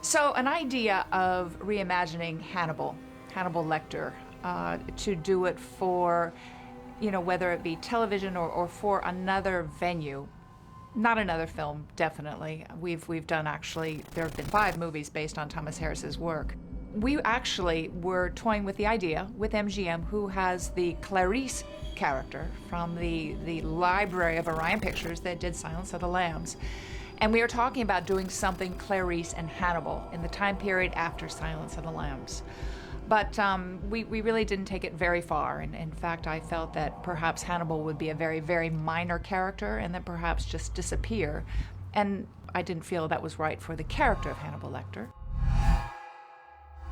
So an idea of reimagining Hannibal Lecter, to do it for, whether it be television or for another venue. Not another film, definitely. We've done, actually, there have been 5 movies based on Thomas Harris's work. We actually were toying with the idea with MGM, who has the Clarice character from the library of Orion Pictures that did Silence of the Lambs. And we were talking about doing something Clarice and Hannibal in the time period after Silence of the Lambs. But we really didn't take it very far. And in fact, I felt that perhaps Hannibal would be a very, very minor character and then perhaps just disappear. And I didn't feel that was right for the character of Hannibal Lecter.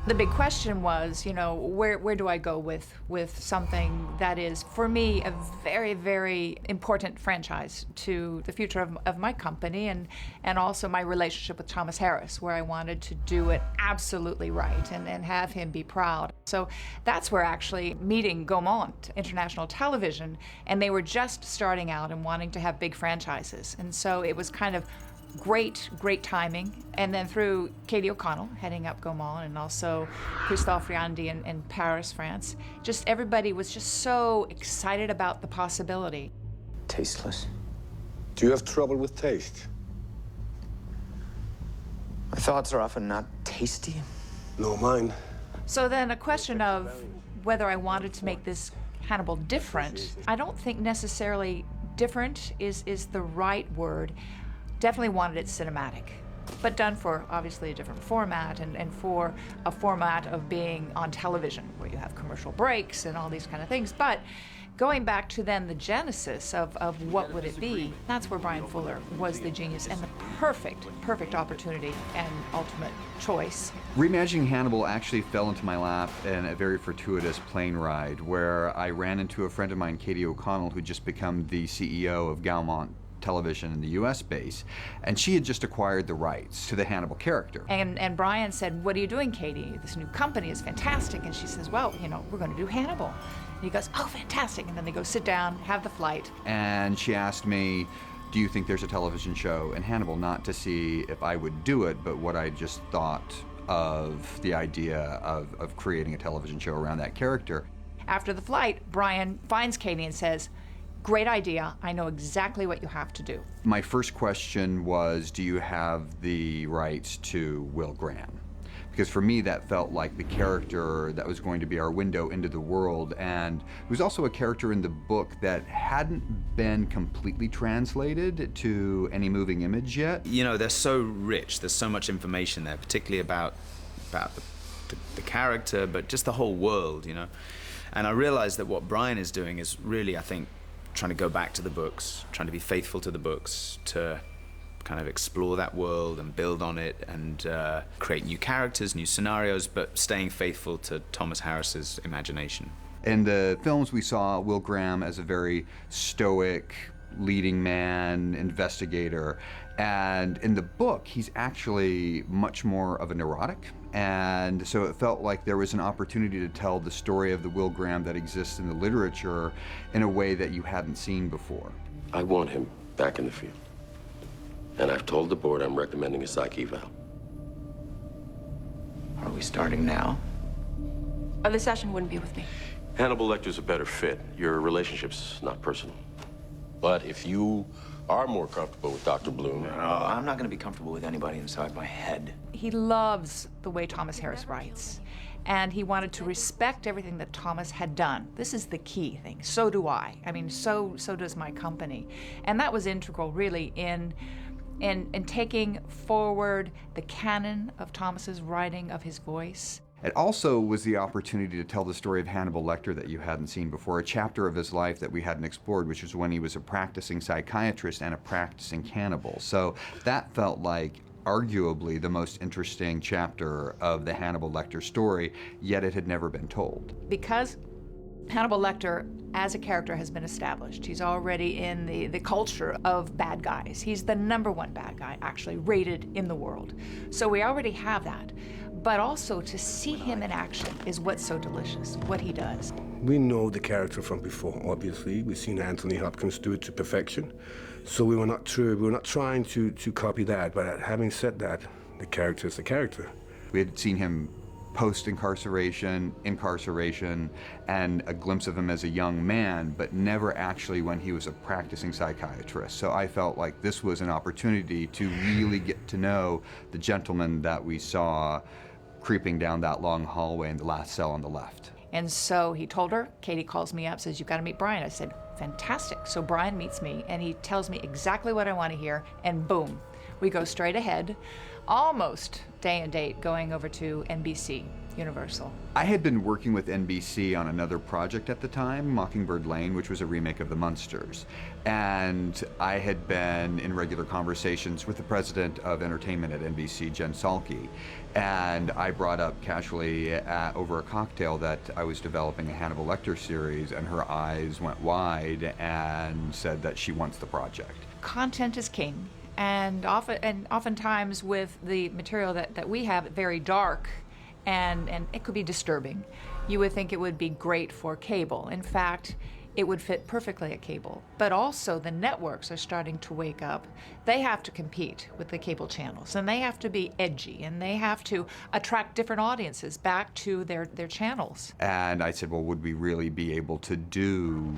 The big question was, where do I go with something that is, for me, a very, very important franchise to the future of my company and also my relationship with Thomas Harris, where I wanted to do it absolutely right and have him be proud. So that's where actually meeting Gaumont International Television, and they were just starting out and wanting to have big franchises. And so it was kind of great timing. And then through Katie O'Connell, heading up Gaumont, and also Christophe Riandi in Paris, France, just everybody was just so excited about the possibility. Tasteless. Do you have trouble with taste? My thoughts are often not tasty. No, mine. So then a question of whether I wanted to make this Hannibal different, I don't think necessarily different is the right word. Definitely wanted it cinematic, but done for obviously a different format and for a format of being on television where you have commercial breaks and all these kind of things. But going back to then the genesis of what would it be, that's where Bryan Fuller was the genius and the perfect opportunity and ultimate choice. Reimagining Hannibal actually fell into my lap in a very fortuitous plane ride where I ran into a friend of mine, Katie O'Connell, who'd just become the CEO of Gaumont Television in the US base, and she had just acquired the rights to the Hannibal character. And Bryan said, "What are you doing, Katie? This new company is fantastic." And she says, "Well, we're going to do Hannibal." And he goes, "Oh, fantastic." And then they go sit down, have the flight. And she asked me, "Do you think there's a television show in Hannibal?" Not to see if I would do it, but what I just thought of the idea of creating a television show around that character. After the flight, Bryan finds Katie and says, "Great idea. I know exactly what you have to do." My first question was, do you have the rights to Will Graham? Because for me, that felt like the character that was going to be our window into the world, and it was also a character in the book that hadn't been completely translated to any moving image yet. They're so rich. There's so much information there, particularly about the character, but just the whole world, And I realized that what Bryan is doing is really, I think, trying to go back to the books, trying to be faithful to the books, to kind of explore that world and build on it and create new characters, new scenarios, but staying faithful to Thomas Harris's imagination. In the films, we saw Will Graham as a very stoic, leading man, investigator, and in the book, he's actually much more of a neurotic. And so it felt like there was an opportunity to tell the story of the Will Graham that exists in the literature in a way that you hadn't seen before. I want him back in the field. And I've told the board I'm recommending a psych eval. Are we starting now? The session wouldn't be with me. Hannibal Lecter's a better fit. Your relationship's not personal. But if you are more comfortable with Dr. Bloom... No, I'm not going to be comfortable with anybody inside my head. He loves the way Thomas Harris writes, and he wanted to respect everything that Thomas had done. This is the key thing. So do I. I mean, so does my company. And that was integral, really, in taking forward the canon of Thomas's writing, of his voice. It also was the opportunity to tell the story of Hannibal Lecter that you hadn't seen before, a chapter of his life that we hadn't explored, which was when he was a practicing psychiatrist and a practicing cannibal. So that felt like arguably the most interesting chapter of the Hannibal Lecter story, yet it had never been told. Because Hannibal Lecter, as a character, has been established. He's already in the culture of bad guys. He's the #1 bad guy, actually, rated in the world. So we already have that. But also to see him in action is what's so delicious, what he does. We know the character from before, obviously. We've seen Anthony Hopkins do it to perfection. So we were not trying to copy that. But having said that, The character is the character. We had seen him post-incarceration, incarceration, and a glimpse of him as a young man, but never actually when he was a practicing psychiatrist. So I felt like this was an opportunity to really get to know the gentleman that we saw creeping down that long hallway in the last cell on the left. And so he told her, Katie calls me up, says, you've got to meet Bryan. I said, fantastic. So Bryan meets me, and he tells me exactly what I want to hear, and boom, we go straight ahead, almost day and date, going over to NBC, Universal. I had been working with NBC on another project at the time, Mockingbird Lane, which was a remake of The Munsters. And I had been in regular conversations with the president of entertainment at NBC, Jen Salke. And I brought up casually over a cocktail that I was developing a Hannibal Lecter series, and her eyes went wide and said that she wants the project. Content is king. And oftentimes with the material that we have, very dark, and it could be disturbing. You would think it would be great for cable. In fact, it would fit perfectly at cable. But also the networks are starting to wake up. They have to compete with the cable channels, and they have to be edgy, and they have to attract different audiences back to their channels. And I said, well, would we really be able to do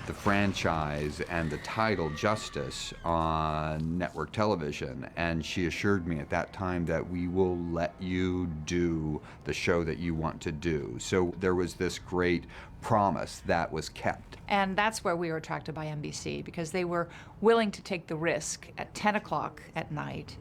the franchise and the title justice on network television? And she assured me at that time that we will let you do the show that you want to do. So there was this great promise that was kept. And that's where we were attracted by NBC, because they were willing to take the risk at 10 o'clock at night.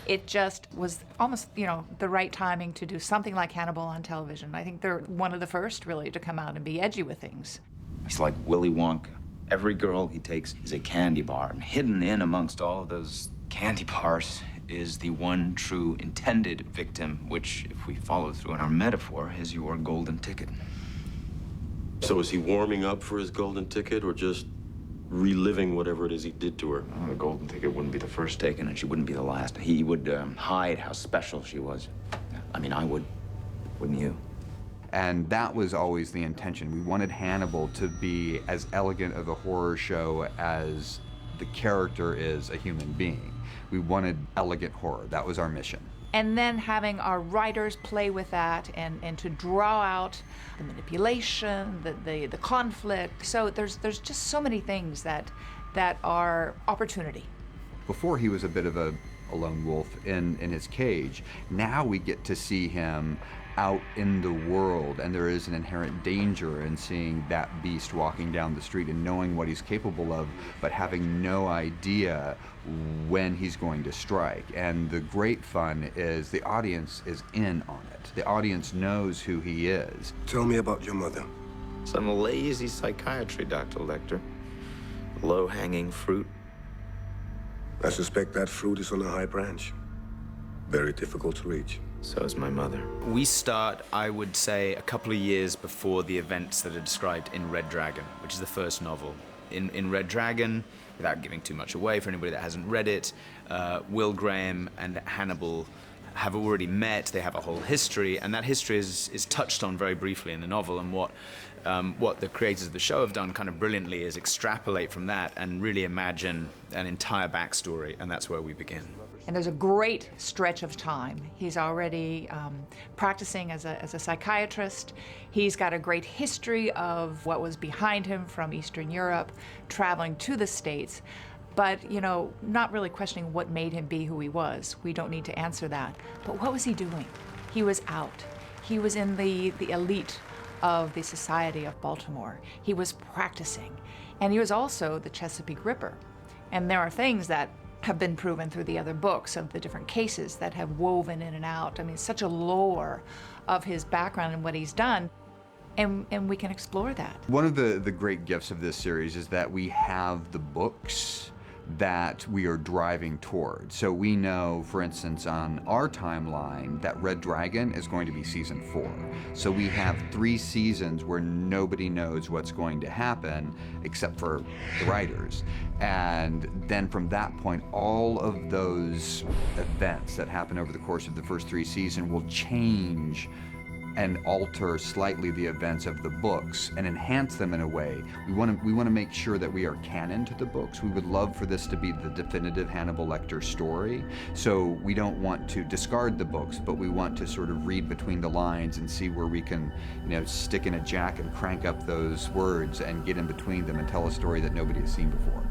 It just was almost, the right timing to do something like Hannibal on television. I think they're one of the first, really, to come out and be edgy with things. He's like Willy Wonka. Every girl he takes is a candy bar, and hidden in amongst all of those candy bars is the one true intended victim, which, if we follow through in our metaphor, is your golden ticket. So is he warming up for his golden ticket, or just reliving whatever it is he did to her? Oh, the golden ticket wouldn't be the first taken, and she wouldn't be the last. He would hide how special she was. I mean, I would. Wouldn't you? And that was always the intention. We wanted Hannibal to be as elegant of a horror show as the character is a human being. We wanted elegant horror. That was our mission. And then having our writers play with that and to draw out the manipulation, the conflict. So there's just so many things that are opportunity. Before he was a bit of a lone wolf in his cage. Now we get to see him out in the world, and there is an inherent danger in seeing that beast walking down the street and knowing what he's capable of, but having no idea when he's going to strike. And the great fun is the audience is in on it. The audience knows who he is. Tell me about your mother. Some lazy psychiatry, Dr. Lecter. Low-hanging fruit. I suspect that fruit is on a high branch. Very difficult to reach. So is my mother. We start, I would say, a couple of years before the events that are described in Red Dragon, which is the first novel. In Red Dragon, without giving too much away for anybody that hasn't read it, Will Graham and Hannibal have already met. They have a whole history, and that history is touched on very briefly in the novel. And what the creators of the show have done kind of brilliantly is extrapolate from that and really imagine an entire backstory, and that's where we begin. And there's a great stretch of time. He's already practicing as a psychiatrist. He's got a great history of what was behind him from Eastern Europe, traveling to the States, but, not really questioning what made him be who he was. We don't need to answer that. But what was he doing? He was out. He was in the elite of the Society of Baltimore. He was practicing. And he was also the Chesapeake Ripper. And there are things that have been proven through the other books of the different cases that have woven in and out. I mean, such a lore of his background and what he's done, and we can explore that. One of the great gifts of this series is that we have the books that we are driving toward. So we know, for instance, on our timeline, that Red Dragon is going to be season 4. So we have 3 seasons where nobody knows what's going to happen except for the writers. And then from that point, all of those events that happen over the course of the first 3 seasons will change and alter slightly the events of the books and enhance them in a way. We want to make sure that we are canon to the books. We would love for this to be the definitive Hannibal Lecter story. So we don't want to discard the books, but we want to sort of read between the lines and see where we can, stick in a jack and crank up those words and get in between them and tell a story that nobody has seen before.